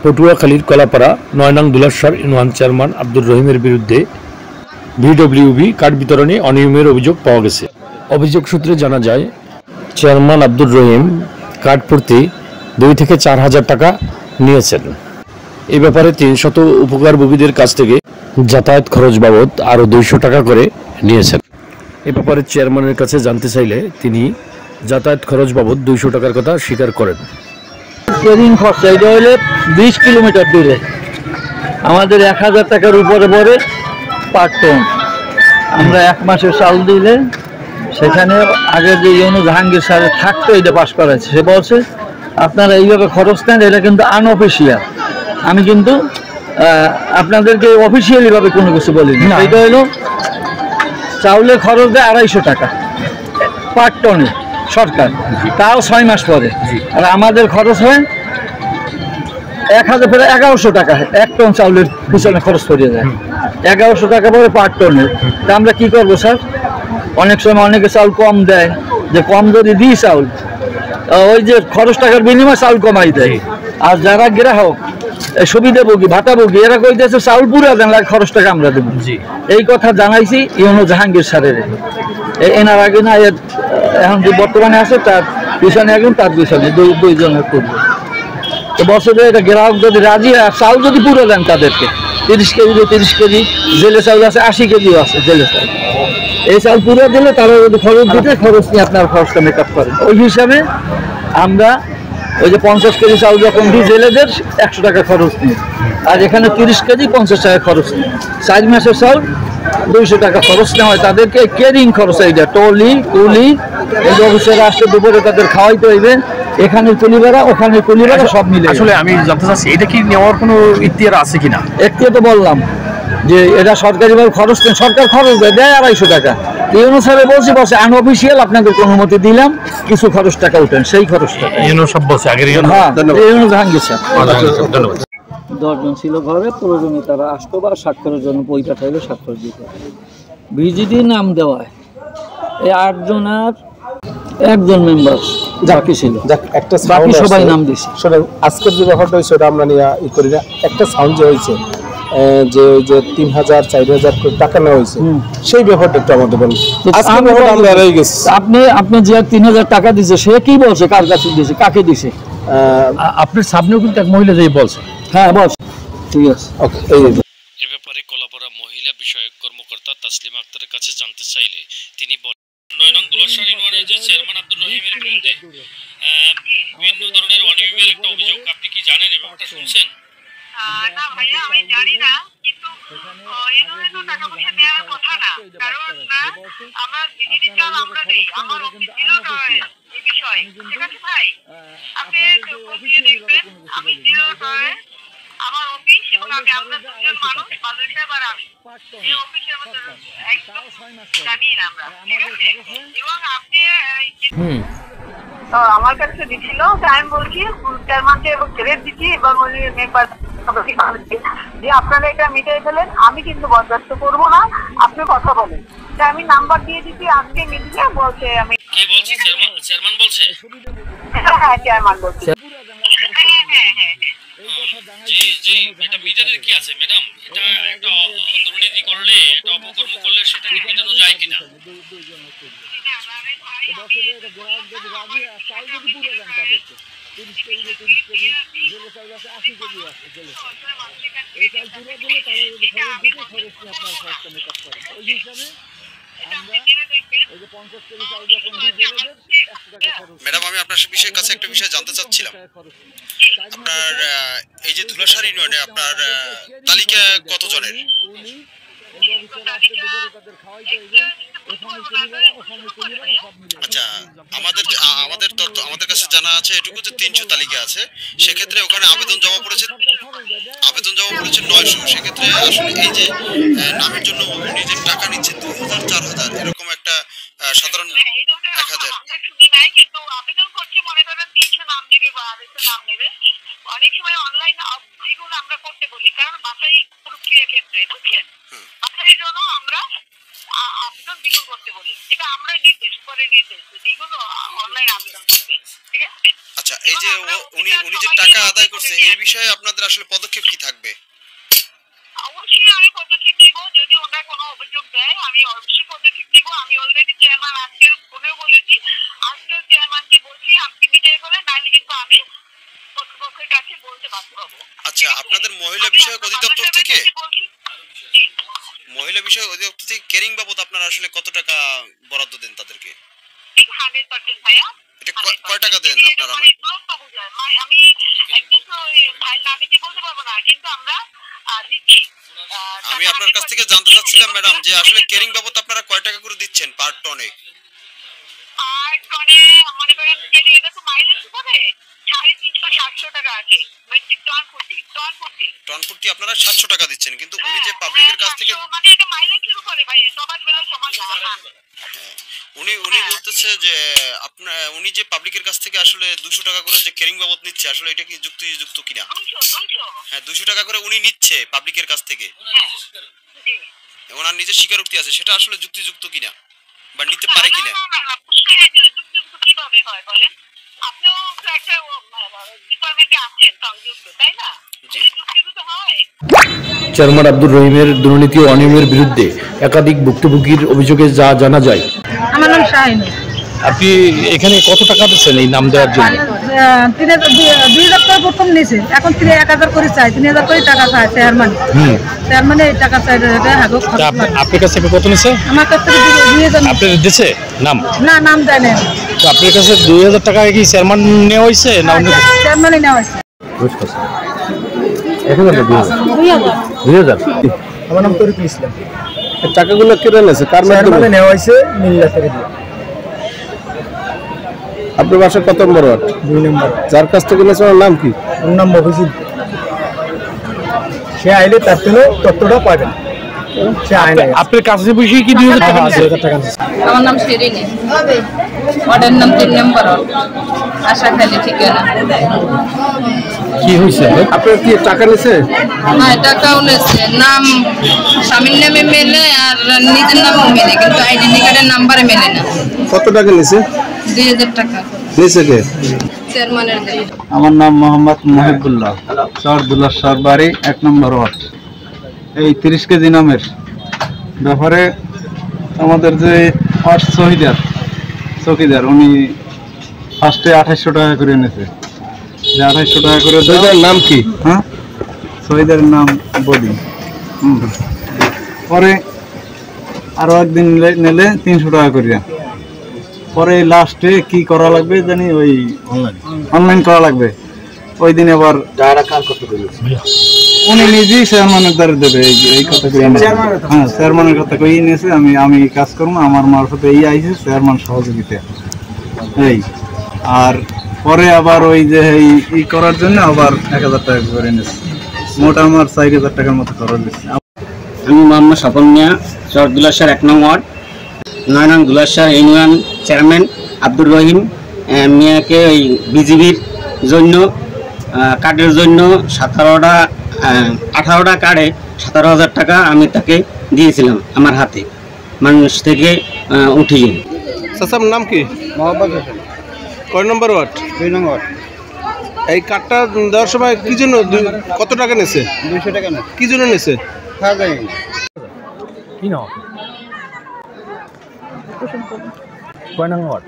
পটুয়াখালীর কলাপাড়া ৯ নং দুলাশার union chairman Abdur রহিমের বিরুদ্ধে ভিডব্লিউবি কার্ড বিতরণে অনিয়মের অভিযোগ পাওয়া গেছে। অভিযোগ সূত্রে জানা যায়, চেয়ারম্যান আব্দুর রহিম কার্ড প্রতি 2 থেকে 4 হাজার টাকা নিয়েছেন। এ ব্যাপারে 300 উপকারভোগীদের কাছ থেকে যাতায়াত খরচ বাবদ আরও 200 টাকা করে নিয়েছেন। এ ব্যাপারে চেয়ারম্যানের কাছে জানতে চাইলে তিনি যাতায়াত খরচ বাবদ 200 টাকার কথা স্বীকার করেন। ট্রেনিং খরচা এটা হলে 20 কিলোমিটার দূরে আমাদের 1000 টাকার উপরে পড়ে পার টন। আমরা 1 মাসের চাল দিলে সেখানে আগে যে ইউনো জাহাঙ্গীর স্যার থাকতো এটা পাস করাচ্ছে, সে বলছে আপনারা এইভাবে খরচ নেন, এটা কিন্তু আনঅফিসিয়াল। আমি কিন্তু আপনাদেরকে অফিসিয়ালিভাবে কোনো কিছু বলিনি। এটা হলো চাউলের খরচ দেয় 250 টাকা পার টনে সরকার, তাও 6 মাস পরে। আর আমাদের খরচ হয় 1100 টাকা 1 টন চাউলের পিছনে খরচ পড়ে যায়। 1100 টাকা পরে পার টনের। তা আমরা কি করবো স্যার? অনেক সময় অনেকে চাউল কম দেয়, যে কম যদি দিই চাউল, ওই যে খরচ টাকার বিনিময়ে চাউল কমাই দেয়। আর যারা গ্রাহক সুবিধাভোগী ভাতাভোগী এরা কইতেছে চাউল পুরা দেন, খরচ টাকা আমরা দেবো। এই কথা জানাইছি ইউনো জাহাঙ্গীর স্যারের। এনার আগে না এখন যে বর্তমানে আছে তার পিছনে একজন, তার পিছনে দুইজনের করবে। তো বছরে এটা গ্রাহক যদি রাজি হয়, চাউল যদি পুরো দেন তাদেরকে 30 কেজি 30 কেজি, জেলে চাউল আছে 80 কেজিও আছে জেলে চাউল, এই চাউল পুরো দিলে তারা যদি খরচ দিতে খরচ নিয়ে আপনার খরচটা মেক আপ করেন। ওই হিসাবে আমরা ওই যে 50 কেজি চাউল যখন দিই জেলেদের 100 টাকা খরচ নিই, আর এখানে 30 কেজি 50 টাকা খরচ নিই। 4 মাসের চাউল 200 টাকা খরচ নেওয়া হয় তাদেরকে। কেরিং খরচ এইটা টলি কুলি, এই অফিসের আসতে দুপুরে তাদের খাওয়াইতে হইবে, এখানে কুলি ভাড়া ওখানে কুলি ভাড়া সব মিলে। আসলে আমি জানতে চাচ্ছি এটা কি নেওয়ার কোনো ইতিহার আছে কিনা? একটু তো বললাম যে এটা সরকারিভাবে খরচ নেই, সরকার খরচ দেয় 250 টাকা। এই অনুসারে বলছি আনঅফিসিয়াল আপনাদের অনুমতি দিলাম, কিছু খরচ টাকা উঠেন, সেই খরচ টাকা সব বলছে আগের। হ্যাঁ, জাহাঙ্গীর স্যার 10 জন ছিল ঘরে, প্রয়োজনে তারা আসতো বা স্বাক্ষরের জন্য বই পাঠাইলে স্বাক্ষর দিত। ভিজিডি নাম দেওয়ায় এই 8 জনের 1 জন মেম্বার বাকি ছিল, একটা বাকি সবাই নাম দিছে। আজকের যে ব্যাপারটা হয়েছে ওটা আমরা নিয়ে করি না। একটা সাউন্ড যে হয়েছে যে ওই যে 3000 4000 টাকা নেওয়া হয়েছে, সেই ব্যাপারটা একটু আমাদের বলুন। আপনি যে 3000 টাকা দিছে সে কি বলছে, কার কাছে দিছে, কাকে দিছে? আপনার সামনেও কিন্তু এক মহিলা যেই বলছে। হ্যাঁ বলছে, ঠিক আছে। এ ব্যাপারে কলাপাড়া মহিলা বিষয়ক কর্মকর্তা তাসলিমা আক্তারের কাছে জানতে চাইলে তিনি বলেন, 9 নং দুলাশার ইউনিয়নের যে চেয়ারম্যান আব্দুর রহিমের বিরুদ্ধে বিভিন্ন ধরনের অনিয়মের একটা অভিযোগ, আপনি কি জানেন এই ব্যাপারটা শুনছেন? না ভাইয়া, আমি জানি না, কিন্তু এভাবে তো টাকা পয়সা নেওয়ার কথা না। কারণ আমরা ভিজিটি চাল আমরা দিই, আমার অফিস ছিল এই বিষয়ে। ঠিক আছে ভাই, আপনি খোঁজ নিয়ে দেখবেন। আমি জিরো আমার অফিস এবং আমরা 2 জন মানুষ, বাদল সাহেব আর আমি, এই অফিসের মধ্যে একদম জানি না আমরা। ঠিক আছে, এবং আপনি আমার কাছে দিছিল, আমি বলছি চেয়ারম্যানকে এবং ছেড়ে দিচ্ছি, এবং উনি মেম্বার যে আপনারা এটা মিটাই ফেলেন, আমি কিন্তু বরদাস্ত করবো না, আপনি কথা বলেন। আমি নাম্বার দিয়ে দিচ্ছি আজকে মিটিংয়ে। বলছে আমি চেয়ারম্যান বলছে, হ্যাঁ চেয়ারম্যান বলছে। এটা মিটারের কি আছে ম্যাডাম? এটা একটা দুর্নীতি করলে, এটা অপকর্ম করলে সেটা কি মেটানো যায় কিনা? ম্যাডাম, আমি আপনার বিষয়ের কাছে একটা বিষয় জানতে চাচ্ছিলাম। আপনার এই যে ধুলাশার ইউনিয়নে আপনার তালিকা কত জনের? আচ্ছা, আমাদের কাছে জানা আছে এটুকু যে 300 তালিকা আছে। সেক্ষেত্রে ওখানে আবেদন জমা পড়েছে 900। সেক্ষেত্রে আসলে এই যে নামের জন্য নিজের টাকা নিচ্ছে 2000 4000 এরকম একটা সাধারণ 1000 কিন্তু আবেদন করছে মনে করেন 300 নাম নেবে বা 250 নাম নেবে। অনেক সময় অনলাইন যেগুলো আমরা করতে বলি, কারণ বাছাই প্রক্রিয়া ক্ষেত্রে বুঝছেন, বাছাইয়ের জন্য আমরা আবেদন দ্বিগুণ করতে বলি। এটা আমরা নির্দেশ করে নির্দেশ দ্বিগুণ অনলাইন আবেদন করতে। ঠিক আছে। আচ্ছা, এই যে উনি যে টাকা আদায় করছে এই বিষয়ে আপনাদের আসলে পদক্ষেপ কি থাকবে? অবশ্যই আমি পদক্ষেপ নিব, যদি ওনারা কোনো অভিযোগ দেয় আমি অবশ্যই পদক্ষেপ নিব। আমি অলরেডি চেয়ারম্যান আজকে ফোনেও বলেছি, আজকে চেয়ারম্যানকে বলছি আপনি মিটাই বলেন, নাহলে কিন্তু আমি কর্তৃপক্ষের কাছে বলতে বাধ্য হবো। আচ্ছা, আপনাদের মহিলা বিষয়ক অধিদপ্তর থেকে কেরিং বাবদ আপনারা আসলে কত টাকা বরাদ্দ দেন তাদেরকে? 100% ভাইয়া। এটা কয় টাকা দেন আপনারা? আমি একদম তো ফাইল না দেখে বলতে পারবো না, কিন্তু আমরা দিচ্ছি। আমি আপনার কাছ থেকে জানতে চাচ্ছিলাম ম্যাডাম যে আসলে কেরিং বাবদ আপনারা কয় টাকা করে দিচ্ছেন পার টনে? আর টনে মনে করেন যে এটা তো মাইলেজ উপরে 350-700 টাকা আছে, মেট্রিক টন প্রতি আপনারা 700 টাকা দিচ্ছেন, কিন্তু উনি যে পাবলিকের কাছ থেকে মানে এটা মাইলেজের উপরে ভাই, সবার বেলা সমান না। উনি বলতেছে যে উনি যে পাবলিকের কাছ থেকে আসলে 200 টাকা করে যে কেরিং বাবদ নিচ্ছে, আসলে এটা কি যুক্তিযুক্ত কিনা? 200 হ্যাঁ, 200 টাকা করে উনি নিচ্ছে পাবলিকের কাছ থেকে, ওনার নিজের স্বীকারোক্তি আছে, সেটা আসলে যুক্তিযুক্ত কিনা বা নিতে পারে কিনা? যুক্তিযুক্ত কিভাবে হয় বলেন? আপনিও তো একটা ডিপার্টমেন্টে আছেন সংযুক্ত, তাই না? যুক্তিযুক্ত হয়। চেয়ারম্যান আব্দুর রহিমের দুর্নীতি ও অনিয়মের বিরুদ্ধে একাধিক ভুক্তভোগীর অভিযোগে যা জানা যায়। আমার নাম শাহিন। আপনি এখানে কত টাকা দিচ্ছেন এই নাম দেওয়ার জন্য? 2000 টাকা প্রথম নিয়েছে, এখন 1000 করে চাই, 3000 করে টাকা চাই চেয়ারম্যান। চেয়ারম্যান এই টাকা চাই, আপনার কাছ থেকে কত নিছে? আমার কাছ থেকে 2000। আপনার দিছে নাম? না, নাম দেয় না। তো আপনার কাছে 2000 টাকা কি চেয়ারম্যান নেওয়া হয়েছে না অন্য? চেয়ারম্যানই নেওয়া হয়েছে। আমার নাম তরিকুল ইসলাম। টাকাগুলো কেটে নিয়েছে কার মাধ্যমে নেওয়া হয়েছে? মিল্লাতের। আপনার বাসা কত নম্বর ওয়ার্ড? 2 নম্বর। যার কাছ থেকে নিয়েছে ওর নাম কি? ওর নাম মফিজুল। সে আইলে তার জন্য তথ্যটা পাবেন। সে আইলে আপনার কাছে বসে কি 2000 টাকা আছে? আমার নাম শিরিনী, ওয়ার্ডের নাম 3 নম্বর ওয়ার্ড, আশাখালী ঠিকানা। কি হয়েছে? আপনার কি টাকা নিয়েছে? হ্যাঁ, টাকাও নিয়েছে, নাম স্বামীর নামে মেলে আর নিজের নামও মেলে, কিন্তু আইডেন্টি কার্ডের নাম্বারে মেলে না। কত টাকা নিয়েছে? 2000 টাকা নিয়েছে কে? চেয়ারম্যানের দেয়। আমার নাম মোহাম্মদ মহিবুল্লাহ, শহরদুল্লাহ সরবারি 1 নম্বর ওয়ার্ড। এই 30 কেজি নামের ব্যাপারে আমাদের যে চৌকিদার উনি ফার্স্টে 2800 টাকা করে এনেছে। যে 2800 টাকা করে চৌকিদারের নাম কি? হ্যাঁ, চৌকিদারের নাম বলি। পরে আরো একদিন নিলে 300 টাকা করে। পরে লাস্টে কি করা লাগবে জানি, ওই অনলাইন করা লাগবে। ওই দিন আবার উনি নিজেই চেয়ারম্যানের দ্বারা দেবে এই কথা কই। হ্যাঁ, চেয়ারম্যানের কথা কই নিয়েছে, আমি কাজ করবো, আমার মারফতে এই আইছে চেয়ারম্যান সহযোগিতা এই। আর পরে আবার ওই যে এই করার জন্য আবার 1000 টাকা করে নিয়েছে, মোট আমার 4000 টাকার মতো খরচ দিচ্ছে। আমি মোহাম্মদ স্বপন মিয়া, শহরদুল্লাহ 1 নং ওয়ার্ড, 9 নং দুলাশার ইউনিয়ন চেয়ারম্যান আব্দুর রহিম মিয়াকে ওই বিজিবির জন্য কার্ডের জন্য 18টা কার্ডে 17,000 টাকা আমি তাকে দিয়েছিলাম আমার হাতে, মানুষ থেকে উঠিয়ে। চাচার নাম কি? মোহাম্মদ হোসেন। কয় নম্বর ওয়ার্ড? 2 নং ওয়ার্ড। এই কার্ডটা দেওয়ার সময় কি জন্য কত টাকা নিয়েছে? 200 টাকা না, কি জন্য নিয়েছে? কি নাম? কয় নম্বর ওয়ার্ড?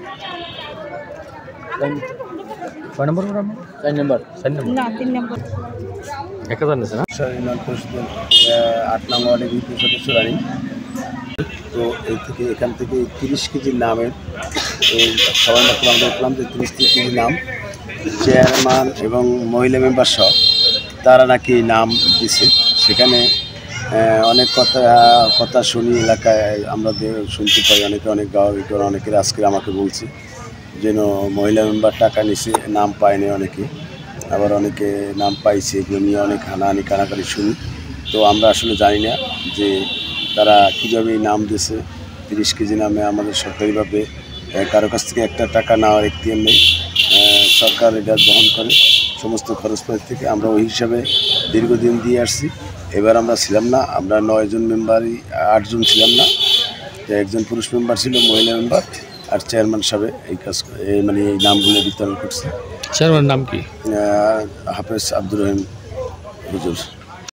4 নম্বর। 3 নম্বর। 1000 নিছে না? ইউনিয়ন পরিষদের 8 নং ওয়ার্ডের ইউপি সদস্য রানী। তো এখান থেকে 30 কেজি নামের সবাই আমরা দেখলাম যে 30 কেজি নাম চেয়ারম্যান এবং মহিলা মেম্বার সহ তারা নাকি নাম দিছে। সেখানে অনেক কথা শুনি, এলাকায় আমরা শুনতে পাই, অনেক গাঁও অনেকের আজকে আমাকে বলছে যেন মহিলা মেম্বার টাকা নিছে, নাম পায়নি অনেকে, আবার অনেকে নাম পাইছে, এগুলো নিয়ে অনেক হানাহানি কানাকানি শুনি। তো আমরা আসলে জানি না যে তারা কীভাবে নাম দিয়েছে। 30 কেজি নামে আমাদের সরকারিভাবে কারো কাছ থেকে একটা টাকা নেওয়ার এখতিয়ার নেই, সরকার এটা বহন করে সমস্ত খরচপাতি থেকে। আমরা ওই হিসাবে দীর্ঘদিন দিয়ে আসছি। এবার আমরা ছিলাম না, আমরা 9 জন মেম্বারই, 8 জন ছিলাম না, একজন পুরুষ মেম্বার ছিল, মহিলা মেম্বার আর চেয়ারম্যান সাহেব এই কাজ মানে এই নামগুলো বিতরণ করছে। চেয়ারম্যানের নাম কি? হাফেজ আব্দুর রহিম হুজুর।